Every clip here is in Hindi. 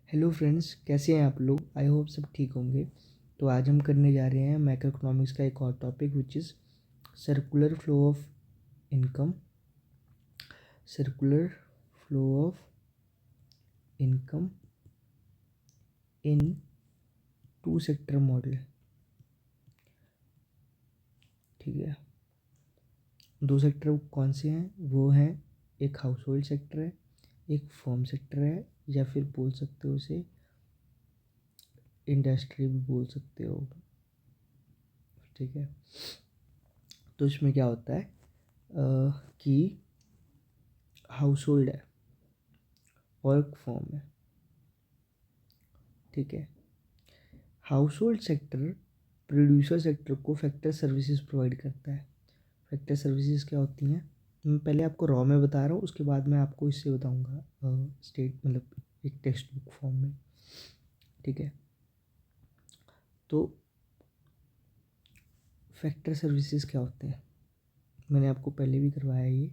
हेलो फ्रेंड्स, कैसे हैं आप लोग। आई होप सब ठीक होंगे। तो आज हम करने जा रहे हैं मैक्रो इकोनॉमिक्स का एक और topic which is circular flow of income. Circular flow of income in two sector model. ठीक है, दो सेक्टर कौन से हैं? वो हैं, एक हाउस होल्ड सेक्टर है, एक फर्म सेक्टर है, या फिर बोल सकते हो उसे इंडस्ट्री भी बोल सकते हो। ठीक है, तो इसमें क्या होता है कि हाउस होल्ड है और एक फर्म है। ठीक है, house hold sector producer sector को फैक्टर सर्विसेज प्रोवाइड करता है। फैक्टर सर्विसेज क्या होती हैं, मैं पहले आपको रॉ में बता रहा हूँ, उसके बाद मैं आपको इससे बताऊँगा स्टेट मतलब एक टेक्स्ट बुक फॉर्म में। ठीक है, तो फैक्टर सर्विसेज क्या होते हैं, मैंने आपको पहले भी करवाया ये।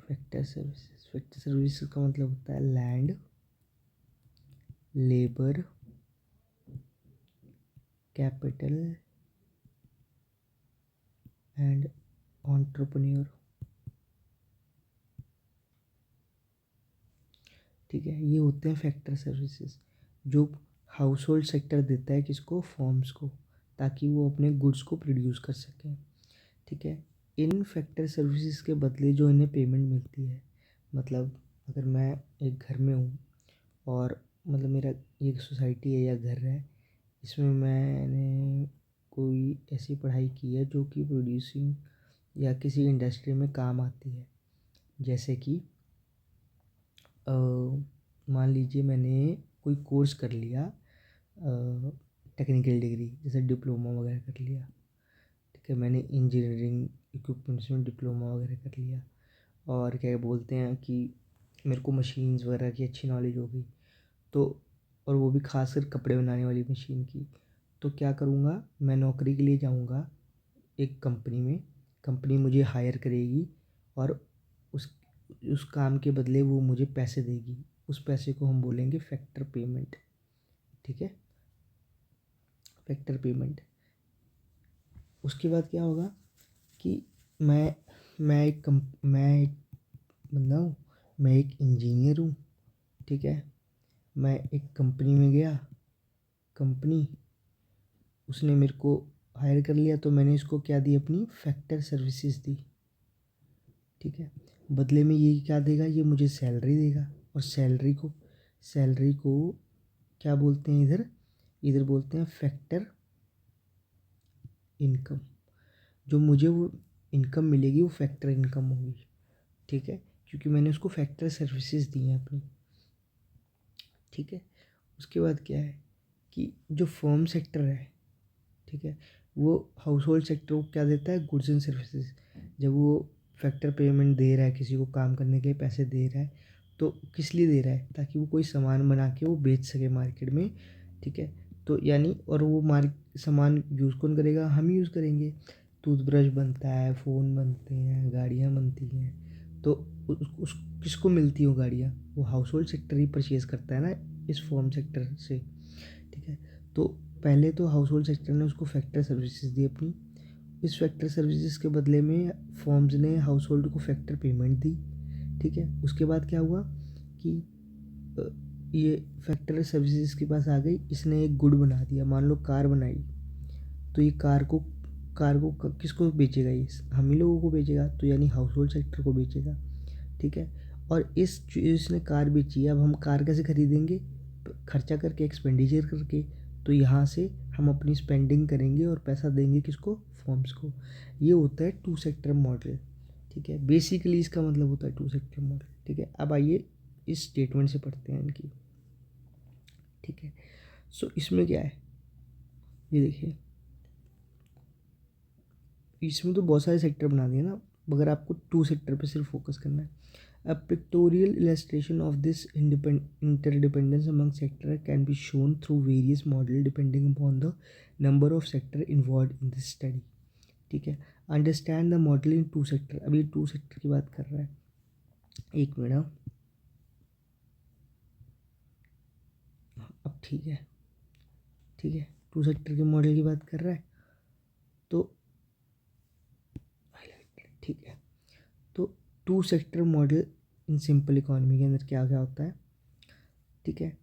फैक्टर सर्विसेज का मतलब होता है land, labour, capital and entrepreneur. ठीक है, ये होते हैं फैक्टर सर्विसेज जो हाउस होल्ड सेक्टर देता है किसको, फॉर्म्स को, ताकि वो अपने गुड्स को प्रोड्यूस कर सकें। ठीक है, इन फैक्टर सर्विसेज के बदले जो इन्हें पेमेंट मिलती है, मतलब अगर मैं एक घर में हूँ और मतलब मेरा एक सोसाइटी है या घर है, इसमें मैंने कोई ऐसी पढ़ाई की है जो कि प्रोड्यूसिंग या किसी इंडस्ट्री में काम आती है। जैसे कि मान लीजिए मैंने कोई कोर्स कर लिया, टेक्निकल डिग्री जैसे डिप्लोमा वगैरह कर लिया। ठीक है, मैंने इंजीनियरिंग इक्विपमेंट्स में डिप्लोमा वगैरह कर लिया, और क्या बोलते हैं कि मेरे को मशीन्स वगैरह की अच्छी नॉलेज हो गई, तो और वो भी खासकर कपड़े बनाने वाली मशीन की। तो क्या करूँगा, मैं नौकरी के लिए जाऊँगा एक कंपनी में, कंपनी मुझे हायर करेगी और उस उस काम के बदले वो मुझे पैसे देगी। उस पैसे को हम बोलेंगे फैक्टर पेमेंट। ठीक है, फैक्टर पेमेंट। उसके बाद क्या होगा कि मैं एक बंदा हूँ, मैं एक इंजीनियर हूँ। ठीक है, मैं एक कंपनी में गया, कंपनी उसने मेरे को हायर कर लिया, तो मैंने इसको क्या दी, अपनी फैक्टर सर्विसेज दी। ठीक है, बदले में ये क्या देगा, ये मुझे सैलरी देगा, और सैलरी को क्या बोलते हैं, इधर इधर बोलते हैं फैक्टर इनकम। जो मुझे वो इनकम मिलेगी वो फैक्टर इनकम होगी। ठीक है, क्योंकि मैंने उसको फैक्टर सर्विसेज दी हैं अपनी। ठीक है, उसके बाद क्या है कि जो फर्म सेक्टर है, ठीक है, वो हाउस होल्ड सेक्टर को क्या देता है, गुड्स एंड सर्विसेज। जब वो फैक्टर पेमेंट दे रहा है, किसी को काम करने के लिए पैसे दे रहा है, तो किस लिए दे रहा है, ताकि वो कोई सामान बना के वो बेच सके मार्केट में। ठीक है, तो यानी और वो सामान यूज़ कौन करेगा, हम यूज़ करेंगे। टूथब्रश बनता है, फ़ोन बनते हैं, गाड़ियाँ बनती हैं, तो उस किसको मिलती हो गाड़ियाँ, वो हाउस होल्ड सेक्टर ही परचेज़ करता है ना इस फर्म सेक्टर से। ठीक है, तो पहले तो हाउस होल्ड सेक्टर ने उसको फैक्टर सर्विसेज दी अपनी, इस फैक्टर सर्विसेज के बदले में फर्म्स ने हाउस होल्ड को फैक्टर पेमेंट दी। ठीक है, उसके बाद क्या हुआ कि अ, ये फैक्टर सर्विसेज के पास आ गई, इसने एक गुड बना दिया, मान लो कार बनाई, तो ये कार को किसको बेचेगा, ये हम ही लोगों को बेचेगा, तो यानी हाउस होल्ड सेक्टर को बेचेगा। ठीक है, और इस जो इसने कार बेची है, अब हम कार कैसे खरीदेंगे, खर्चा करके, एक्सपेंडिचर करके। तो यहाँ से हम अपनी स्पेंडिंग करेंगे और पैसा देंगे किसको, फर्म्स को। ये होता है टू सेक्टर मॉडल। ठीक है, बेसिकली इसका मतलब होता है टू सेक्टर मॉडल। ठीक है, अब आइए इस स्टेटमेंट से पढ़ते हैं इनकी। ठीक है, सो इसमें क्या है, ये देखिए, इसमें तो बहुत सारे सेक्टर बना दिए ना, मगर आपको टू सेक्टर पे सिर्फ फोकस करना है। A pictorial illustration of this interdependence among sector can be shown through various models depending upon the number of sector involved in this study. ठीक है, understand the model in two sector. अभी टू सेक्टर की बात कर रहा है, एक मिनट। अब ठीक है, ठीक है, टू सेक्टर के मॉडल की बात कर रहा है तो ठीक है। तो two sector model in simple economy के अंदर क्या क्या होता है, ठीक है।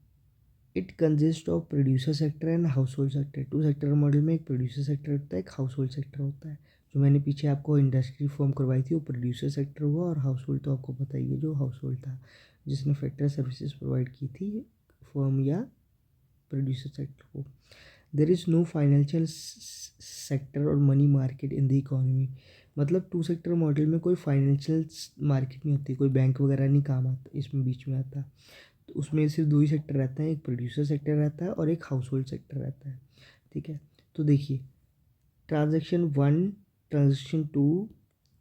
It consist of producer sector and household sector. Two sector model में एक प्रोड्यूसर सेक्टर होता है, एक हाउस होल्ड सेक्टर होता है। जो मैंने पीछे आपको इंडस्ट्री फॉर्म करवाई थी वो प्रोड्यूसर सेक्टर हुआ, और हाउस होल्ड तो आपको पता ही है जो हाउस होल्ड था जिसने फैक्टर सर्विसेज प्रोवाइड की थी फर्म या प्रोड्यूसर सेक्टर को। There is no financial sector और money market in the economy. मतलब टू सेक्टर मॉडल में कोई फाइनेंशियल मार्केट नहीं होती, कोई बैंक वगैरह नहीं काम आता इसमें बीच में आता। तो उसमें सिर्फ दो ही सेक्टर रहते हैं, एक प्रोड्यूसर सेक्टर रहता है और एक हाउस होल्ड सेक्टर रहता है, ठीक है। तो देखिए, ट्रांजेक्शन 1, ट्रांजेक्शन 2,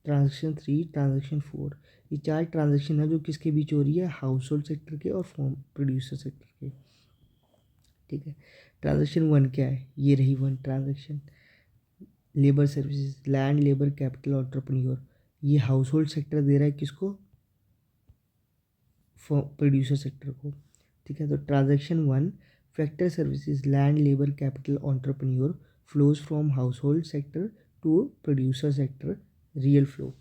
ट्रांजेक्शन 3, ट्रांजेक्शन 4, ये चार ट्रांजेक्शन है जो किसके बीच हो रही है, हाउस होल्ड सेक्टर के और फॉर्म प्रोड्यूसर सेक्टर के, ठीक है। ट्रांजेक्शन 1 क्या है, ये रही 1 transaction, labour services, land labour capital entrepreneur. ये हाउस होल्ड सेक्टर दे रहा है किसको, प्रोड्यूसर सेक्टर को, ठीक है। तो transaction 1, factor services, land labour capital entrepreneur flows from household sector to producer sector, real flow,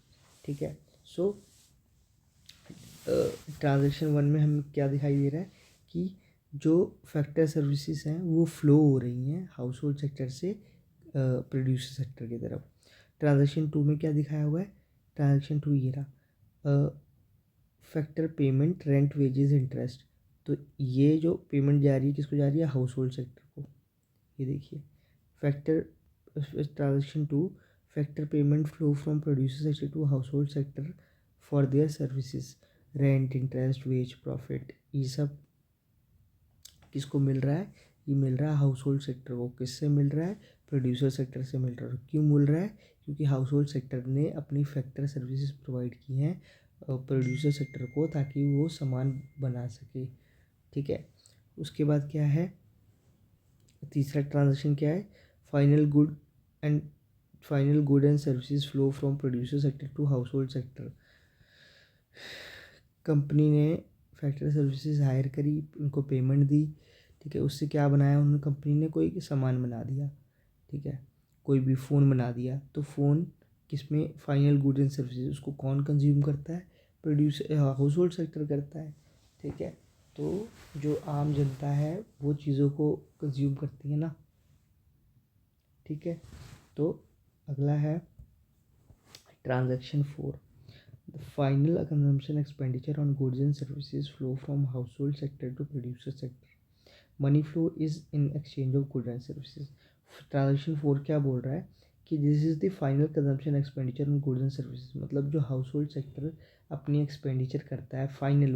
ठीक है। सो ट्रांजेक्शन 1 में हमें क्या दिखाई दे रहा है कि जो फैक्टर सर्विसेज हैं वो फ्लो हो रही हैं हाउस होल्ड सेक्टर से प्रोड्यूसर सेक्टर की तरफ। ट्रांजेक्शन 2 में क्या दिखाया हुआ है, ट्रांजेक्शन 2 ये रहा, factor payment, rent, wages, interest. तो ये जो पेमेंट जा रही है किसको जा रही है, हाउस होल्ड सेक्टर को। ये देखिए, factor transaction 2, factor payment flow from producer sector to household sector for their services, rent, interest, wage, profit, ये सब किसको मिल रहा है, ये मिल रहा है हाउस होल्ड सेक्टर को। किससे मिल रहा है, प्रोड्यूसर सेक्टर से मिल रहा है। क्यों मिल रहा है, क्योंकि हाउस होल्ड सेक्टर ने अपनी फैक्टर सर्विसेज प्रोवाइड की हैं प्रोड्यूसर सेक्टर को ताकि वो सामान बना सके, ठीक है। उसके बाद क्या है, तीसरा ट्रांजेक्शन क्या है, final good and services flow from producer sector to household sector. Company ने फैक्टर सर्विसेज हायर करी, उनको पेमेंट दी, ठीक है। उससे क्या बनाया उन्होंने, कंपनी ने कोई सामान बना दिया, ठीक है, कोई भी फ़ोन बना दिया। तो फ़ोन किस में, फाइनल गुड एंड सर्विसेज, उसको कौन कंज्यूम करता है, प्रोड्यूसर हाउस होल्ड सेक्टर करता है, ठीक है। तो जो आम जनता है वो चीज़ों को कंज्यूम करती है ना, ठीक है। तो अगला है transaction 4, the final consumption expenditure on goods and services flow from household sector to producer sector, money flow is in exchange of good and services. Transaction 4 क्या बोल रहा है कि this is the final consumption expenditure on goods and services. मतलब जो हाउस होल्ड सेक्टर अपनी एक्सपेंडिचर करता है फाइनल,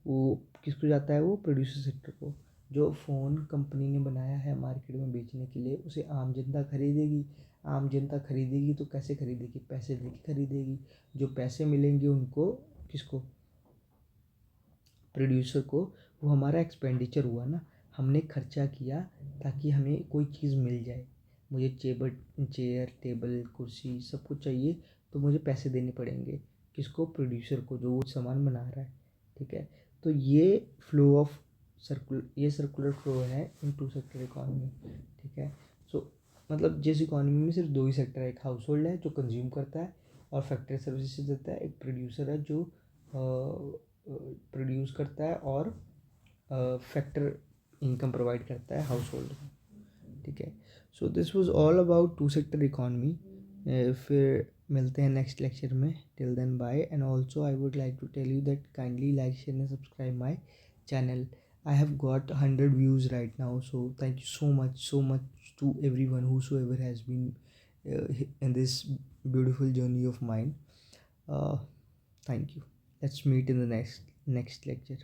वो किसको जाता है, वो प्रोड्यूसर सेक्टर को। जो फ़ोन कंपनी ने बनाया है मार्केट में बेचने के लिए उसे आम जनता खरीदेगी। आम जनता खरीदेगी तो कैसे खरीदेगी, पैसे दे के खरीदेगी। जो पैसे मिलेंगे उनको, किसको, प्रोड्यूसर को, वो हमारा एक्सपेंडिचर हुआ ना, हमने खर्चा किया ताकि हमें कोई चीज़ मिल जाए। मुझे चेयर, टेबल, कुर्सी सब कुछ चाहिए तो मुझे पैसे देने पड़ेंगे, किसको, प्रोड्यूसर को, जो वो सामान बना रहा है, ठीक है। तो ये फ्लो ऑफ ये सर्कुलर फ्लो है इन टू सेक्टर इकॉनमी, ठीक है। सो मतलब जिस इकॉनमी में सिर्फ दो ही सेक्टर है, एक हाउस होल्ड है जो कंज्यूम करता है और फैक्ट्री सर्विसेज देता है, एक प्रोड्यूसर है जो प्रोड्यूस करता है और फैक्टर इनकम प्रोवाइड करता है हाउस होल्ड को, ठीक है। So this was all about two sector economy. फिर मिलते हैं नेक्स्ट लेक्चर में, till then bye. And also I would like to tell you that kindly like, share and subscribe my channel. I have got 100 views right now, so thank you so much to everyone whosoever has been in this beautiful journey of mine. uh, Thank you. Let's meet in the next lecture.